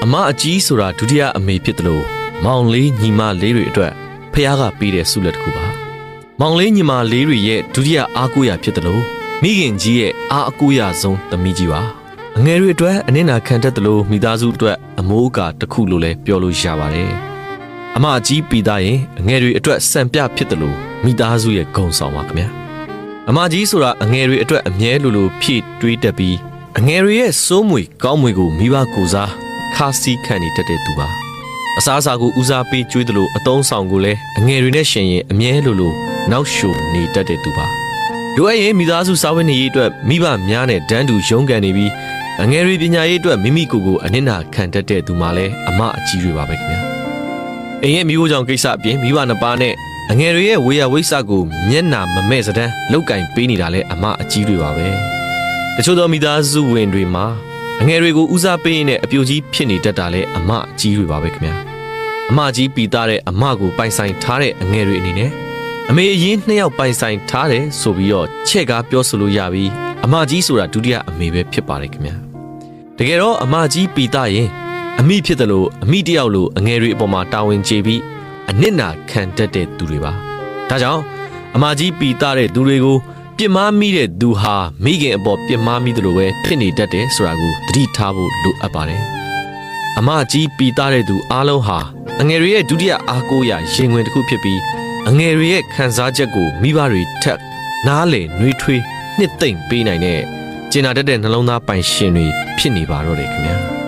အမအကြီးဆိုတာဒုတိယအမေဖြစ်တယ်လို့မောင်လေးညီမလေးတွေအတွက်ဖះကပေးတဲ့ဆုလက်တစ်ခုပါမောင်လေးညီမလေးတွေရဲ့ဒုတိယအားကိုးရာဖြစ်တယ်လို့မိခင်ကြီးရဲ့အားအကိုးရာဆုံးသမီးကြီးပါအငယ်တွေအတွက်အနစ်နာခံတတ်တယ်လို့မိသားစုအတွက်အမိုးအကာတစ်ခုလို့လည်းပြောလို့ရပါတယ်အမအကြီးပြီးသားရင်အငယ်တွေအတွက်စံပြဖြစ်တယ်လို့မိသားစုရဲ့ဂုဏ်ဆောင်ပါခင်ဗျာအမကြီးဆိုတာအငယ်တွေအတွက်အမြဲလိုဖြည့်တွေးတတ်ပြီးအငယ်တွေရဲ့စိုးမွေကောင်းမွေကိုမိဘကိုစားခါစီခံနေတတ်တဲ့သူပါအစားအစာကိုဦးစားပေးကျွေးတယ်လို့အသုံးဆောင်ကိုလည်းအငယ်တွေနဲ့ရှင်ရင်အမြဲလိုနောက်ရှုနေတတ်တဲ့သူပါလိုအပ်ရင်မိသားစုစားဝတ်နေရေးအတွက်မိဘများနဲ့တန်းတူရုန်းကန်နေပြီးအငယ်တွေပညာရေးအတွက်မိမိကိုယ်ကိုအနစ်နာခံတတ်တဲ့သူမှလည်းအမအကြီးတွေပါပဲခင်ဗျာအိမ်ရဲ့မိဖို့ကြောင့်ကိစ္စအပြင်မိဘနှစ်ပါးနဲ့အငယ်တွေရဲ့ဝေယဝိဆကိုမျက်နာမမဲ့စတမ်းလောက်ကင်ပေးနေတာလဲအမအကြီးတွေပါပဲတချို့သောမိသားစုဝင်တွေမှာအငယ်တွေကိုဦးစားပေးနေတဲ့အပြိုကြီးဖြစ်နေတတ်တာလဲအမအကြီးတွေပါပဲခင်ဗျာအမကြီးပီတာတဲ့အမကိုပိုင်ဆိုင်ထားတဲ့အငယ်တွေအနေနဲ့အမေအရင်နှစ်ယောက်ပိုင်ဆိုင်ထားတယ်ဆိုပြီးတော့ချဲ့ကားပြောဆိုလို့ရပြီးအမကြီးဆိုတာဒုတိယအမေပဲဖြစ်ပါတယ်ခင်ဗျာတကယ်တော့အမကြီးပီတာရင်အမိဖြစ်တယ်လို့အမိတယောက်လို့အငယ်တွေအပေါ်မှာတာဝန်ကျေပြီးအနစ်နာခံတတ်တဲ့သူတွေပါဒါကြောင့်အမကြီးပီတာတဲ့သူတွေကိုပြစ်မှားမိတဲ့သူဟာမိခင်အပေါ်ပြစ်မှားမိတယ်လို့ပဲဖြစ်နေတတ်တယ်ဆိုတာကိုသတိထားဖို့လိုအပ်ပါတယ်အမကြီးပီတာတဲ့သူအားလုံးဟာအငယ်တွေရဲ့ဒုတိယအားကိုးရာရင်ဝင်တစ်ခုဖြစ်ပြီးအငယ်တွေရဲ့ခံစားချက်ကိုမိဘတွေထက်နားလေနှွေးထွေးနှစ်သိမ့်ပေးနိုင်တဲ့ကျင်နာတတ်တဲ့နှလုံးသားပိုင်ရှင်တွေဖြစ်နေပါတော့တယ်ခင်ဗျာ